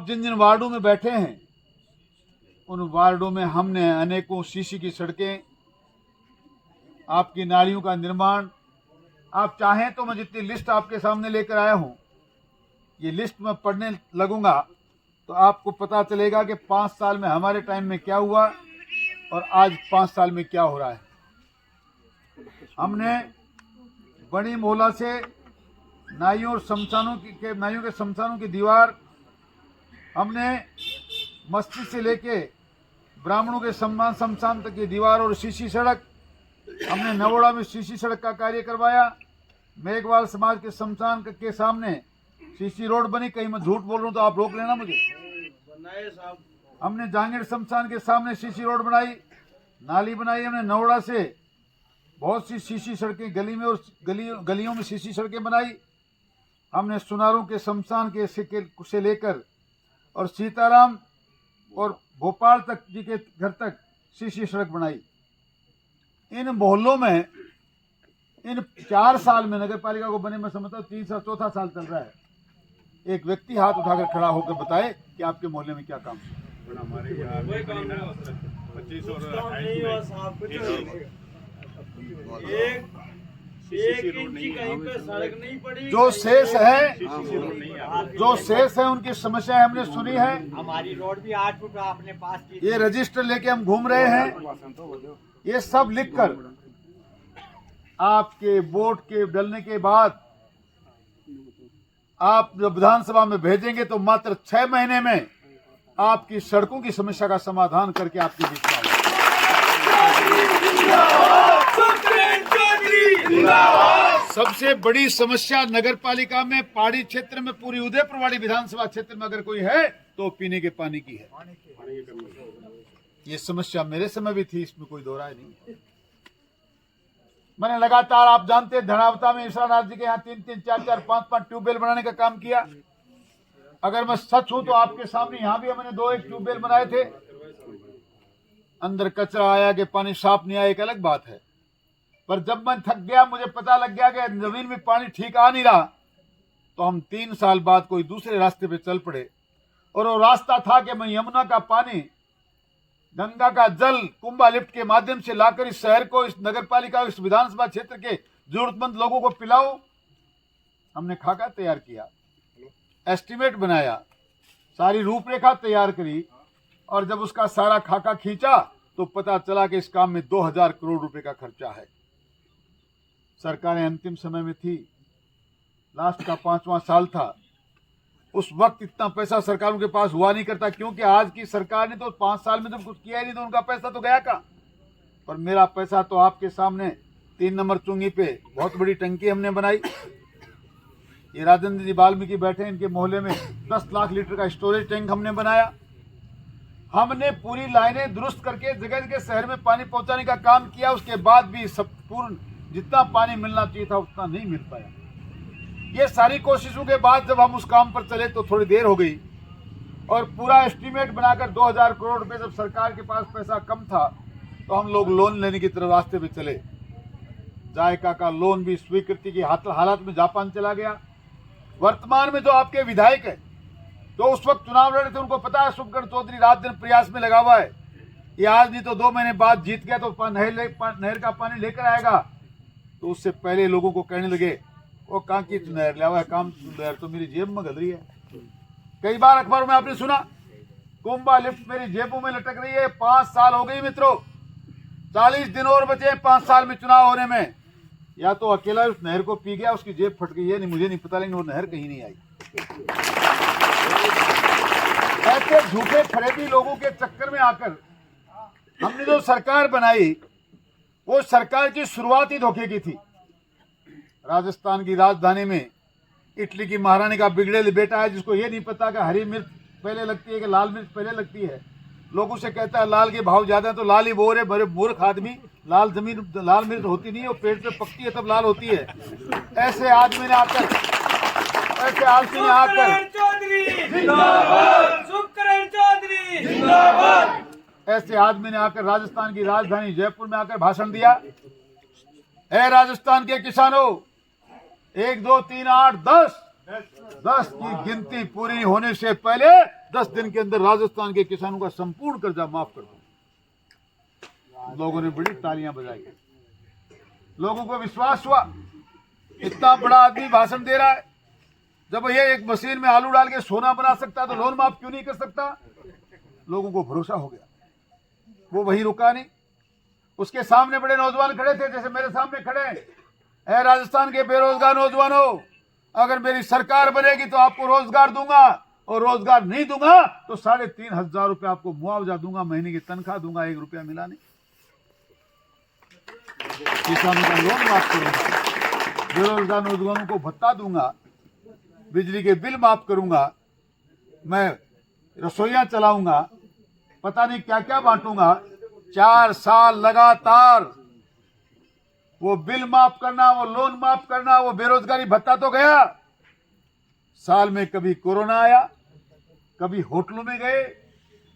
जिन जिन वार्डों में बैठे हैं उन वार्डों में हमने अनेकों सीसी की सड़कें, आपकी नालियों का निर्माण, आप चाहें तो मैं जितनी लिस्ट आपके सामने लेकर आया हूं, ये लिस्ट में पढ़ने लगूंगा तो आपको पता चलेगा कि 5 साल में हमारे टाइम में क्या हुआ और आज 5 साल में क्या हो रहा है। हमने बड़ी मोहल्ला से नाइयों के शमशानों की दीवार, हमने मस्जिद से लेके ब्राह्मणों के सम्मान शमशान तक की दीवार और सीसी सड़क, हमने नवोड़ा में सीसी सड़क का कार्य करवाया। मेघवाल समाज के शमशान के सामने सीसी रोड बनी, कहीं मैं झूठ बोल रहा हूं तो आप रोक लेना मुझे। हमने जहांगीर शमशान के सामने सीसी रोड बनाई, नाली बनाई। हमने नवोड़ा से बहुत सी सीसी सड़कें गली में और गलियों में सीसी सड़कें बनाई। हमने सुनारों के शमशान के से लेकर और सीताराम और भोपाल तक जी के घर तक सीसी सड़क बनाई। इन मोहल्लों में इन 4 साल में नगर पालिका को बने मैं समझता हूँ 3 साल 4था साल चल रहा है। एक व्यक्ति हाथ उठाकर खड़ा होकर बताए कि आपके मोहल्ले में क्या काम है। जो शेष है उनकी समस्याएं हमने सुनी है। हमारी रोड भी 8 फुट आपने पास की। ये रजिस्टर लेके हम घूम रहे हैं, ये सब लिखकर आपके वोट के डलने के बाद आप जब विधानसभा में भेजेंगे तो मात्र 6 महीने में आपकी सड़कों की समस्या का समाधान करके आपके बीच में सबसे बड़ी समस्या नगर पालिका में पहाड़ी क्षेत्र में पूरी उदयपुरवाड़ी विधानसभा क्षेत्र में अगर कोई है तो पीने के पानी की है। ये समस्या मेरे समय भी थी, इसमें कोई दो राय नहीं। मैंने लगातार, आप जानते हैं, धनावता में ईश्वरनाथ जी के यहाँ 3-3, 4-4, 5-5 ट्यूबवेल बनाने का काम किया। अगर मैं सच हूं तो आपके सामने यहाँ भी मैंने 2-1 ट्यूबवेल बनाए थे। अंदर कचरा आया कि पानी साफ नहीं आया एक अलग बात है, पर जब मैं थक गया, मुझे पता लग गया कि जमीन में पानी ठीक आ नहीं रहा, तो हम 3 साल बाद कोई दूसरे रास्ते पे चल पड़े। और वो रास्ता था कि मैं यमुना का पानी, गंगा का जल कुंभा लिफ्ट के माध्यम से लाकर इस शहर को, इस नगर पालिका, इस विधानसभा क्षेत्र के जरूरतमंद लोगों को पिलाऊं। हमने खाका तैयार किया, एस्टीमेट बनाया, सारी रूपरेखा तैयार करी, और जब उसका सारा खाका खींचा तो पता चला कि इस काम में 2000 करोड़ रुपए का खर्चा है। सरकारें अंतिम समय में थी, लास्ट का 5वां साल था। उस वक्त इतना पैसा सरकारों के पास हुआ नहीं करता, क्योंकि आज की सरकार ने तो 5 साल में जब कुछ किया ही नहीं तो उनका पैसा तो गया का। पर मेरा पैसा तो आपके सामने 3 नंबर चुंगी पे बहुत बड़ी टंकी हमने बनाई। ये राजेंद्र जी वाल्मीकि बैठे, इनके मोहल्ले में 10 लाख लीटर का स्टोरेज टैंक हमने बनाया। हमने पूरी लाइनें दुरुस्त करके जगह जगह शहर में पानी पहुंचाने का काम किया। उसके बाद भी सब पूर्ण जितना पानी मिलना चाहिए था उतना नहीं मिल पाया। ये सारी कोशिशों के बाद जब हम उस काम पर चले तो थोड़ी देर हो गई, और पूरा एस्टीमेट बनाकर 2000 करोड़ रुपए, जब सरकार के पास पैसा कम था तो हम लोग लोन लेने की तरफ रास्ते पे चले। जायका का लोन भी स्वीकृति की हालत में जापान चला गया। वर्तमान में जो आपके विधायक है, तो उस वक्त चुनाव लड़े थे, उनको पता है शुभकरण चौधरी रात दिन प्रयास में लगा हुआ है। ये आज नहीं तो 2 महीने बाद जीत गया तो नहर का पानी लेकर आएगा। तो उससे पहले लोगों को कहने लगे वो कहाँ की नहर लिया हुआ है, काम नहर तो मेरी जेब में गल रही है। कई बार अखबारों में आपने सुना कुंभा लिफ्ट मेरी जेबों में लटक रही है। 5 साल हो गई मित्रों, 40 दिन और बचे 5 साल में चुनाव होने में। या तो अकेला उस नहर को पी गया, उसकी जेब फट गई है, नहीं मुझे नहीं पता, लेकिन वो नहर कहीं नहीं आई। ऐसे झूठे फरेबी लोगों के चक्कर में आकर हमने जो सरकार बनाई, वो सरकार की शुरुआत ही धोखे की थी। राजस्थान की राजधानी में इटली की महारानी का बिगड़ेल बेटा है, जिसको ये नहीं पता कि हरी मिर्च पहले लगती है कि लाल मिर्च पहले लगती है। लोगों से कहता है लाल के भाव ज्यादा है तो लाल ही बोरे, बड़े मूर्ख आदमी। लाल मिर्च होती नहीं है, वो पेट पे पकती है तब लाल होती है। ऐसे आदमी ने आकर राजस्थान की राजधानी जयपुर में आकर भाषण दिया। है राजस्थान के किसानों, 1 2 3 8 10 की गिनती पूरी होने से पहले 10 दिन के अंदर राजस्थान के किसानों का संपूर्ण कर्जा माफ कर दूंगा। लोगों ने बड़ी तालियां बजाई, लोगों को विश्वास हुआ इतना बड़ा आदमी भाषण दे रहा है, जब ये एक मशीन में आलू डाल के सोना बना सकता तो लोन माफ क्यों नहीं कर सकता। लोगों को भरोसा हो गया, वो वही रुका नहीं। उसके सामने बड़े नौजवान खड़े थे, जैसे मेरे सामने खड़े हैं। राजस्थान के बेरोजगार नौजवानों, अगर मेरी सरकार बनेगी तो आपको रोजगार दूंगा, और रोजगार नहीं दूंगा तो 3,500 रुपये आपको मुआवजा दूंगा, महीने की तनख्वाह दूंगा, 1 रुपया मिला नहीं। किसानों का लोन माफ करूंगा, बेरोजगार नौजवानों को भत्ता दूंगा, बिजली के बिल माफ करूंगा, मैं रसोइयां चलाऊंगा, पता नहीं क्या क्या बांटूंगा। 4 साल लगातार वो बिल माफ करना, वो लोन माफ करना, वो बेरोजगारी भत्ता तो गया। साल में कभी कोरोना आया, कभी होटलों में गए,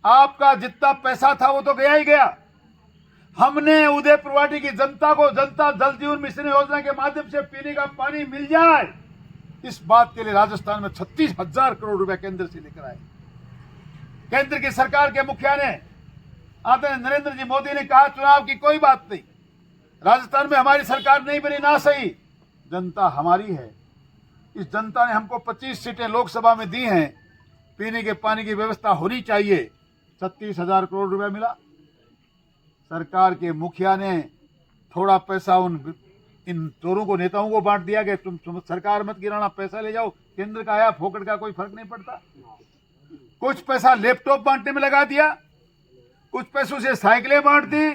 आपका जितना पैसा था वो तो गया ही गया। हमने उदयपुरवाटी की जनता को जनता जल जीवन मिशन योजना के माध्यम से पीने का पानी मिल जाए, इस बात के लिए राजस्थान में 36,000 करोड़ रुपए केंद्र से लेकर आए। केंद्र की सरकार के मुखिया ने, आदरणीय नरेंद्र जी मोदी ने कहा चुनाव की कोई बात नहीं, राजस्थान में हमारी सरकार नहीं बनी ना सही, जनता हमारी है। इस जनता ने हमको 25 सीटें लोकसभा में दी हैं, पीने के पानी की व्यवस्था होनी चाहिए। 36,000 करोड़ रुपए मिला। सरकार के मुखिया ने थोड़ा पैसा इन चोरों को, नेताओं को बांट दिया कि तुम सरकार मत गिराना, पैसा ले जाओ, केंद्र का आया फोकट का कोई फर्क नहीं पड़ता। कुछ पैसा लैपटॉप बांटने में लगा दिया, कुछ पैसों से साइकिलें बांट दी।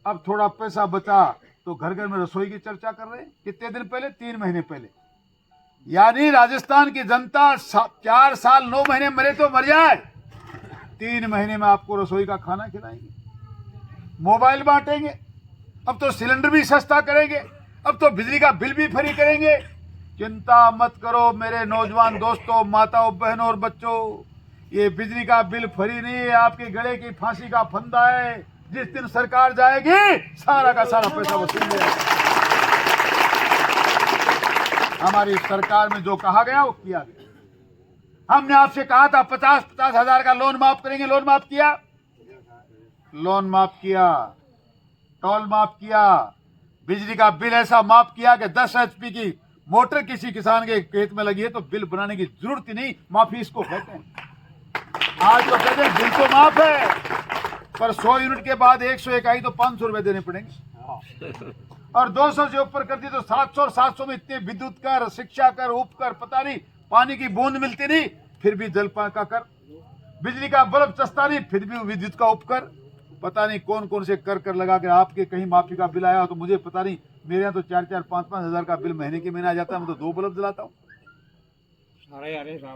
अब थोड़ा पैसा बचा तो घर घर में रसोई की चर्चा कर रहे हैं। कितने दिन पहले? 3 महीने पहले। यानी राजस्थान की जनता 4 साल 9 महीने मरे तो मर जाए, 3 महीने में आपको रसोई का खाना खिलाएंगे, मोबाइल बांटेंगे, अब तो सिलेंडर भी सस्ता करेंगे, अब तो बिजली का बिल भी फ्री करेंगे। चिंता मत करो मेरे नौजवान दोस्तों, माताओं, बहनों और बच्चों, ये बिजली का बिल फ्री नहीं है, आपके गले की फांसी का फंदा है। जिस दिन सरकार जाएगी सारा का सारा पैसा वसूल लेगा। हमारी सरकार में जो कहा गया वो किया गया। हमने आपसे कहा था 50-50 हजार का लोन माफ करेंगे, लोन माफ किया, लोन माफ किया, टोल माफ किया, बिजली का बिल ऐसा माफ किया कि 10 HP की मोटर किसी किसान के खेत में लगी है तो बिल बनाने की जरूरत ही नहीं, माफी इसको कहते हैं। आज तो कहते हैं बिल तो माफ है, पर 100 यूनिट के बाद 101 आई तो 500 रुपए देने पड़ेंगे, और 200 से ऊपर कर दी तो 700, और 700 में इतने विद्युत कर, शिक्षा कर, उपकर, पता नहीं, पानी की बूंद मिलती नहीं फिर भी जल का कर, बिजली का बल्ब सस्ता नहीं फिर भी विद्युत का उपकर, पता नहीं कौन कौन से कर लगा के आपके कहीं माफी का बिल आया हो तो मुझे पता नहीं। मेरे यहाँ तो 4-4, 5-5 हजार का बिल महीने के महीने आ जाता है, मैं तो 2 बल्ब जलाता हूँ।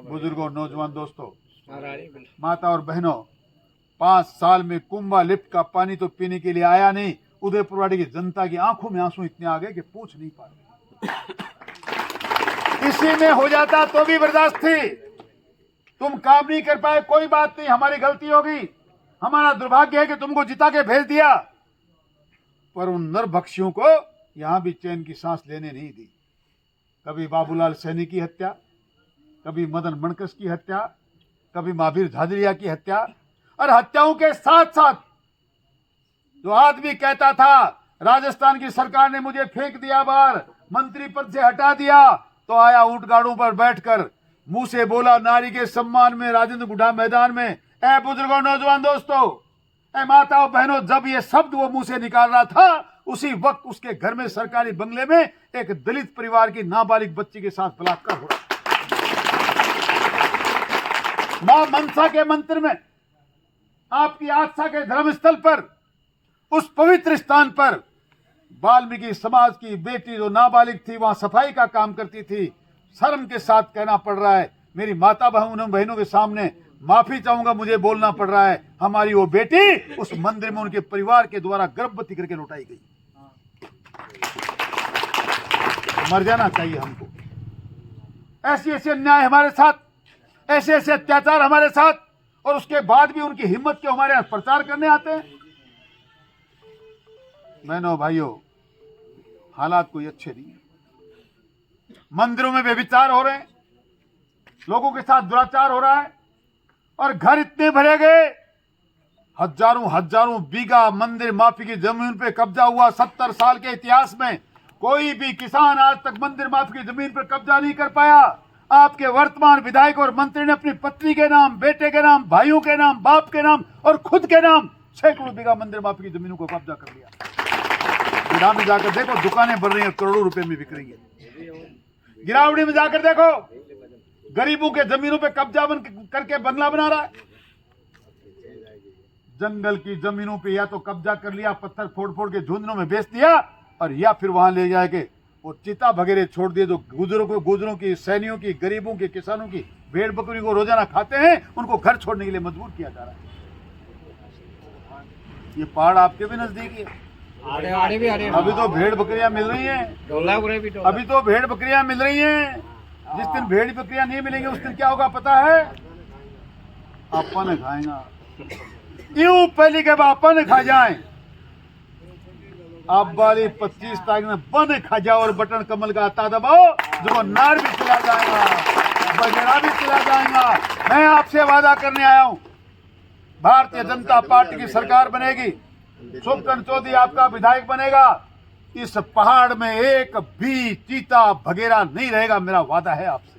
बुजुर्गों, नौजवान दोस्तों, माता और बहनों, 5 साल में कुंभा लिफ्ट का पानी तो पीने के लिए आया नहीं। उदयपुरवाड़ी की जनता की आंखों में आंसू इतने आ गए कि पूछ नहीं पा रहे। इसी में हो जाता तो भी बर्दाश्त थी। तुम काम नहीं कर पाए, कोई बात नहीं, हमारी गलती होगी, हमारा दुर्भाग्य है कि तुमको जिता के भेज दिया, पर उन नरभक्षियों को यहां भी चैन की सांस लेने नहीं दी। कभी बाबूलाल सैनी की हत्या, कभी मदन मणकस की हत्या, कभी महावीर झाझड़िया की हत्या, और हत्याओं के साथ साथ जो आदमी कहता था राजस्थान की सरकार ने मुझे फेंक दिया बाहर, मंत्री पद से हटा दिया, तो आया ऊंट गाड़ों पर बैठकर मुंह से बोला नारी के सम्मान में राजेंद्र गुढ़ा मैदान में। ऐ बुजुर्गों, नौजवान दोस्तों, ऐ माताओं, बहनों, जब ये शब्द वो मुंह से निकाल रहा था उसी वक्त उसके घर में सरकारी बंगले में एक दलित परिवार की नाबालिग बच्ची के साथ बलात्कार हो रहा। मां मनसा के मंत्र में, आपकी आस्था के धर्मस्थल पर, उस पवित्र स्थान पर वाल्मीकि समाज की बेटी जो नाबालिग थी वहां सफाई का काम करती थी। शर्म के साथ कहना पड़ रहा है, मेरी माता बहनों के सामने माफी चाहूंगा, मुझे बोलना पड़ रहा है, हमारी वो बेटी उस मंदिर में उनके परिवार के द्वारा गर्भवती करके लौटाई गई। मर जाना चाहिए हमको। ऐसे ऐसे अन्याय हमारे साथ, ऐसे ऐसे अत्याचार हमारे साथ, और उसके बाद भी उनकी हिम्मत के हमारे यहां प्रचार करने आते हैं। बहनों, भाइयों, हालात कोई अच्छे नहीं है। मंदिरों में व्यभिचार हो रहे हैं, लोगों के साथ दुराचार हो रहा है, और घर इतने भरे गए, हजारों हजारों बीघा मंदिर माफी की जमीन पे कब्जा हुआ। 70 साल के इतिहास में कोई भी किसान आज तक मंदिर माफी की जमीन पर कब्जा नहीं कर पाया। आपके वर्तमान विधायक और मंत्री ने अपनी पत्नी के नाम, बेटे के नाम, भाइयों के नाम, बाप के नाम और खुद के नाम सैकड़ों बीघा मंदिर माफी की जमीनों को कब्जा कर लिया। गिरावड़ी में जाकर देखो, दुकानें बन रही हैं, करोड़ों रुपए में बिक रही है। गिरावड़ी में जाकर देखो, गरीबों के जमीनों पे कब्जा करके बंगला बना रहा है। जंगल की जमीनों पे या तो कब्जा कर लिया, पत्थर फोड़ फोड़ के झुंझुनों में बेच दिया, और या फिर वहां ले जाके वो चिता वगैरह छोड़ दिए। जो गुजरों की, सैनियों की, गरीबों की, किसानों की भेड़ बकरी को रोजाना खाते हैं, उनको घर छोड़ने के लिए मजबूर किया जा रहा है। ये पहाड़ आपके भी नजदीक है। अभी तो भेड़ बकरियां मिल रही हैं, अभी तो भेड़ बकरियां मिल रही हैं। जिस दिन भेड़ बकरियां नहीं मिलेंगे उस दिन क्या होगा पता है? अपन खाएगा, यूं पहली के बाद अपन खा जाए। आप वाली 25 तारीख में बन खा जाओ और बटन कमल का आता दबाओ, जो नार भी चला जाएगा, बजरा भी चला जाएगा। मैं आपसे वादा करने आया हूं, भारतीय जनता पार्टी की सरकार बनेगी, सुखचंद चौधरी आपका विधायक बनेगा। इस पहाड़ में एक भी चीता भगेरा नहीं रहेगा, मेरा वादा है आपसे।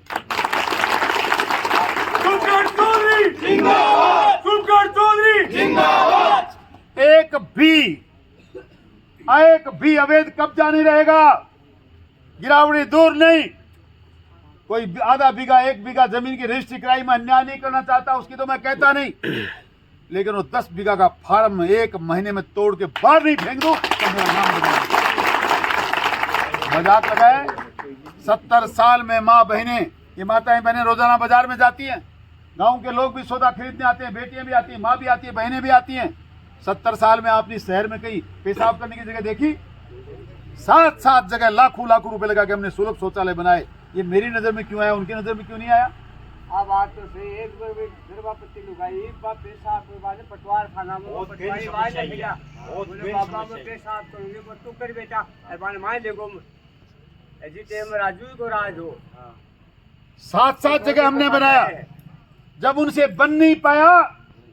सुखचंद चौधरी जिंदाबाद, सुखचंद चौधरी जिंदाबाद। एक भी अवैध कब्जा नहीं रहेगा। गिरावड़ी दूर नहीं, कोई आधा बीघा, 1 बीघा जमीन की रजिस्ट्री कराई, मैं अन्याय नहीं करना चाहता, उसकी तो मैं कहता नहीं, लेकिन वो 10 बीघा का फार्म 1 महीने में तोड़ के बाहर नहीं फेंक दूं तो मेरा नाम बदल। मजाक लगाए? 70 साल में माँ बहनें, ये माताएं बहनें रोजाना बाजार में जाती हैं, गांव के लोग भी सौदा खरीदने आते हैं, बेटियां भी आती हैं, माँ भी आती है, बहनें भी आती हैं। 70 साल में आपने शहर में कहीं पेशाब करने की जगह देखी? 7 जगह लाखों रुपए लगा के हमने सुलभ शौचालय बनाए। ये मेरी नजर में क्यों आया, उनकी नजर में क्यों नहीं आया? अब आज तो से एक बार भी गर्भवती लुगाई बा पेशाब के बाद पटवार खाना में पटवारी वाले लग गया, बोले बाबा में पेशाब करूंगे पर तू कर बेटा अरबान माय देखो ऐसी टेम राजू को राज हो। 7 जगह हमने बनाया। जब उनसे बन नहीं पाया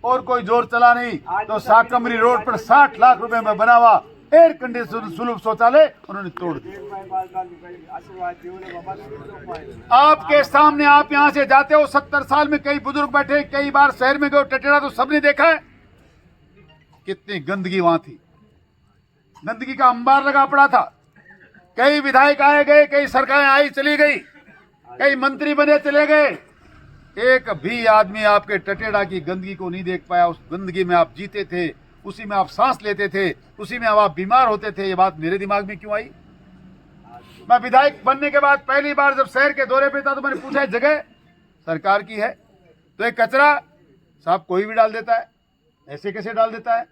और कोई जोर चला नहीं, तो साकमरी रोड पर 60 लाख रुपए में बना हुआ एयर कंडीशन सुलभ शौचालय उन्होंने तोड़ दिया। आपके सामने, आप यहाँ से जाते हो, 70 साल में कई बुजुर्ग बैठे, कई बार शहर में गए, टटेरा तो सबने देखा है कितनी गंदगी वहां थी। गंदगी का अंबार लगा पड़ा था। कई विधायक आए गए, कई सरकारें आई चली गई, कई मंत्री बने चले गए, एक भी आदमी आपके टटेरा की गंदगी को नहीं देख पाया। उस गंदगी में आप जीते थे, उसी में आप सांस लेते थे, उसी में आप बीमार होते थे। ये बात मेरे दिमाग में क्यों आई? मैं विधायक बनने के बाद पहली बार जब शहर के दौरे पे था तो मैंने पूछा, जगह सरकार की है तो एक कचरा साहब कोई भी डाल देता है, ऐसे कैसे डाल देता है?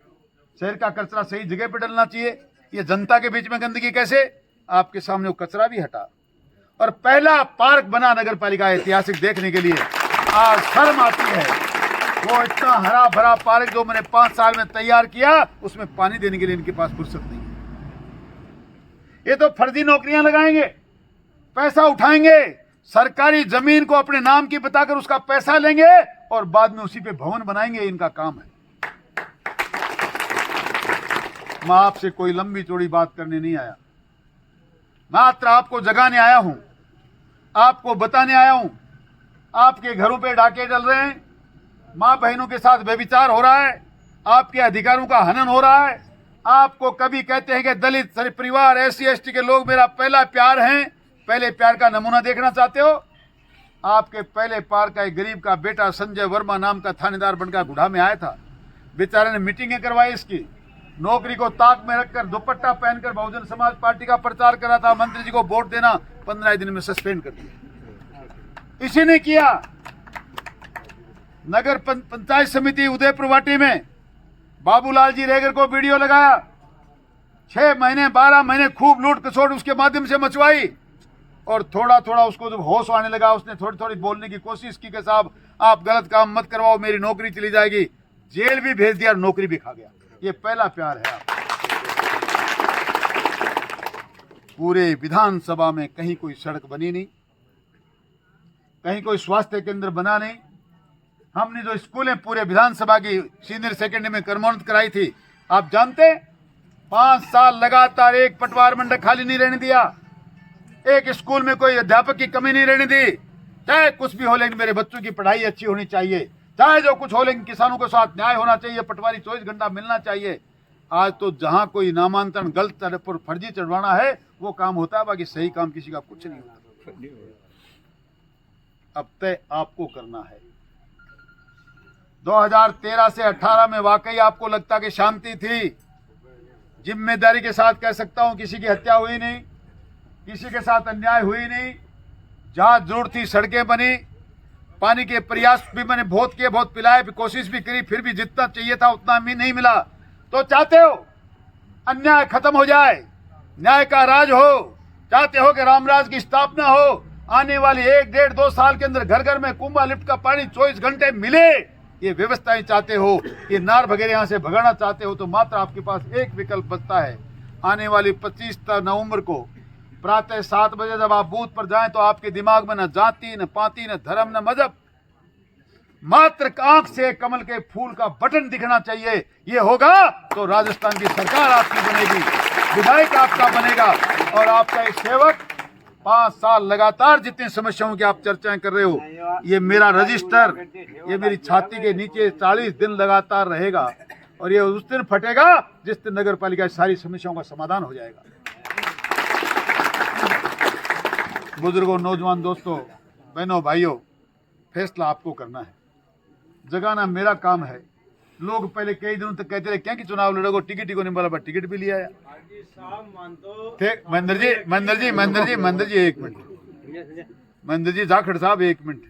शहर का कचरा सही जगह पे डलना चाहिए। ये जनता के बीच में गंदगी कैसे? आपके सामने वो कचरा भी हटा और पहला पार्क बना नगर पालिका ऐतिहासिक देखने के लिए। आज शर्म आती है, वो इतना हरा भरा पार्क जो मैंने 5 साल में तैयार किया, उसमें पानी देने के लिए इनके पास फुर्सत नहीं है। ये तो फर्जी नौकरियां लगाएंगे, पैसा उठाएंगे, सरकारी जमीन को अपने नाम की बताकर उसका पैसा लेंगे और बाद में उसी पे भवन बनाएंगे। इनका काम है। मैं आपसे कोई लंबी चौड़ी बात करने नहीं आया, मात्र आपको जगाने आया हूं, आपको बताने आया हूं। आपके घरों पे डाके डल रहे हैं, मां बहनों के साथ व्यभिचार हो रहा है, आपके अधिकारों का हनन हो रहा है। आपको कभी कहते हैं कि दलित परिवार, SC ST के लोग मेरा पहला प्यार हैं, पहले प्यार का नमूना देखना चाहते हो? आपके पहले प्यार का एक गरीब का बेटा संजय वर्मा नाम का थानेदार बनकर गुढ़ा में आया था। बेचारे ने मीटिंगें करवाई, इसकी नौकरी को ताक में रखकर दुपट्टा पहनकर बहुजन समाज पार्टी का प्रचार करा था। मंत्री जी को वोट देना 15 दिन में सस्पेंड कर दिया। इसी ने किया। नगर पंचायत समिति उदयपुर वाटी में बाबूलाल जी रेगर को वीडियो लगाया, 6 महीने 12 महीने खूब लूट खसोट उसके माध्यम से मचवाई, और थोड़ा थोड़ा उसको जब होश आने लगा, उसने थोड़ी थोड़ी बोलने की कोशिश की कि साहब आप गलत काम मत करवाओ, मेरी नौकरी चली जाएगी। जेल भी भेज दिया, नौकरी भी खा गया। ये पहला प्यार है आप। पूरे विधानसभा में कहीं कोई सड़क बनी नहीं, कहीं कोई स्वास्थ्य केंद्र बना नहीं। हमने जो स्कूलें पूरे विधानसभा की सीनियर सेकेंडरी में कर्मोन्नत कराई थी, आप जानते 5 साल लगातार एक पटवार मंडल खाली नहीं रहने दिया, एक स्कूल में कोई अध्यापक की कमी नहीं रहने दी। चाहे कुछ भी हो, लेकिन मेरे बच्चों की पढ़ाई अच्छी होनी चाहिए, चाहे जो कुछ हो, लेकिन किसानों के साथ न्याय होना चाहिए, पटवारी 24 घंटा मिलना चाहिए। आज तो जहां कोई नामांतरण गलत तरह पर फर्जी चढ़वाना है वो काम होता है, बाकी सही काम किसी का कुछ नहीं होता। अब तय आपको करना है। 2013 से 18 में वाकई आपको लगता कि शांति थी, जिम्मेदारी के साथ कह सकता हूं किसी की हत्या हुई नहीं, किसी के साथ अन्याय हुई नहीं, जहां जरूरत थी सड़कें बनी, पानी के प्रयास भी मैंने बहुत किए, बहुत पिलाए, कोशिश भी करी, फिर भी जितना चाहिए था उतना भी नहीं मिला। तो चाहते हो अन्याय खत्म हो जाए, न्याय का राज हो, चाहते हो कि रामराज की स्थापना हो, आने वाली 1, 1.5, 2 साल के अंदर घर घर में कुंभा लिफ्ट का पानी 24 घंटे मिले, ये व्यवस्थाएं चाहते हो, ये नार वगैरह यहाँ से भगाना चाहते हो, तो मात्र आपके पास एक विकल्प बचता है। आने वाली 25 नवंबर को प्रातः 7 बजे जब आप बूथ पर जाएं तो आपके दिमाग में न जाति, न पाति, न धर्म, न मजहब, मात्र आंख से कमल के फूल का बटन दिखना चाहिए। ये होगा तो राजस्थान की सरकार आपकी बनेगी, विधायक आपका बनेगा, और आपका एक सेवक 5 साल लगातार जितनी समस्याओं की आप चर्चाएं कर रहे हो, ये मेरा रजिस्टर, ये मेरी छाती के नीचे 40 दिन लगातार रहेगा, और ये उस दिन फटेगा जिस दिन नगर पालिका की सारी समस्याओं का समाधान हो जाएगा। बुजुर्गों, नौजवान दोस्तों, बहनों, भाइयों, फैसला आपको करना है, जगाना मेरा काम है। लोग पहले कई दिनों तक कहते रहे क्या कि चुनाव लड़ोगे, टिकट ही को नहीं बोला, पर टिकट भी लिया है। महेंद्र जी एक मिनट, महेंद्र जी जाखड़ साहब एक मिनट,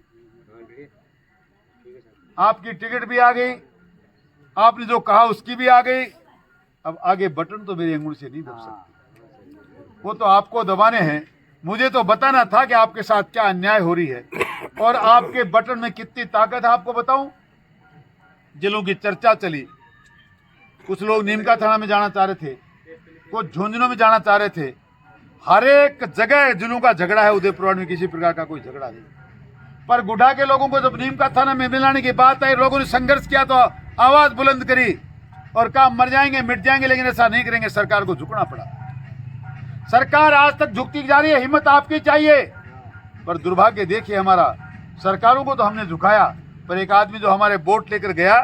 आपकी टिकट भी आ गई, आपने जो कहा उसकी भी आ गई, अब आगे बटन तो मेरी अंगुली से नहीं दब सकते, वो तो आपको दबाने हैं। मुझे तो बताना था कि आपके साथ क्या अन्याय हो रही है और आपके बटन में कितनी ताकत है। आपको बताऊं, जिलों की चर्चा चली, कुछ लोग नीमका थाना में जाना चाह रहे थे, कुछ झुंझुनू में जाना चाह रहे थे, हर एक जगह जिलों का झगड़ा है, उदयपुर में किसी प्रकार का कोई झगड़ा नहीं। पर गुढ़ा के लोगों को जब नीमका थाना में मिलाने की बात आई, लोगों ने संघर्ष किया तो आवाज बुलंद करी और कहा मर जाएंगे, मिट जाएंगे, लेकिन ऐसा नहीं करेंगे। सरकार को झुकना पड़ा। सरकार आज तक झुकती जा रही है, हिम्मत आपकी चाहिए। पर दुर्भाग्य देखिए हमारा, सरकारों को तो हमने झुकाया, पर एक आदमी जो हमारे वोट लेकर गया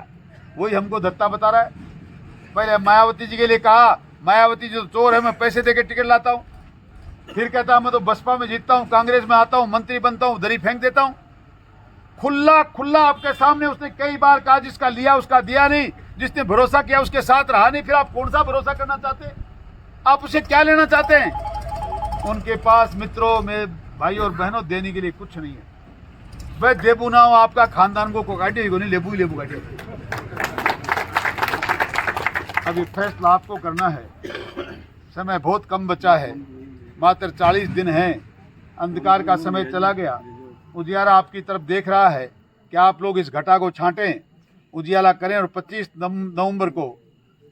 वही हमको दत्ता बता रहा है। पहले मायावती जी के लिए कहा, मायावती जो चोर है, मैं पैसे देकर टिकट लाता हूँ, फिर कहता मैं तो बसपा में जीतता हूँ, कांग्रेस में आता हूँ, मंत्री बनता हूँ, दरी फेंक देता हूँ। खुला आपके सामने उसने कई बार कहा, जिसका लिया उसका दिया नहीं, जिसने भरोसा किया उसके साथ रहा नहीं। फिर आप कौन सा भरोसा करना चाहते हैं? आप उसे क्या लेना चाहते हैं? उनके पास मित्रों में भाई और बहनों देने के लिए कुछ नहीं है। वह देबू ना हो, आपका खानदान को काटे को नहीं, लेबू ही लेबू काटे। अभी फैसला आपको करना है, समय बहुत कम बचा है, मात्र 40 दिन है, अंधकार का समय चला गया। उजियारा आपकी तरफ देख रहा है कि आप लोग इस घटा को छांटें, उजियाला करें, और 25 नवंबर को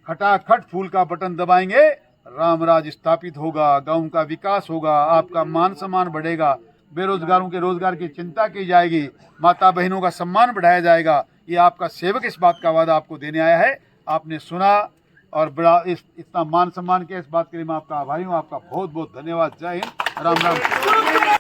खटाखट फूल का बटन दबाएंगे, रामराज स्थापित होगा, गांव का विकास होगा, आपका मान सम्मान बढ़ेगा, बेरोजगारों के रोजगार की चिंता की जाएगी, माता बहनों का सम्मान बढ़ाया जाएगा। ये आपका सेवक इस बात का वादा आपको देने आया है। आपने सुना और बड़ा इतना मान सम्मान किया, इस बात के लिए मैं आपका आभारी हूँ। आपका बहुत बहुत धन्यवाद। जय हिंद, राम राम।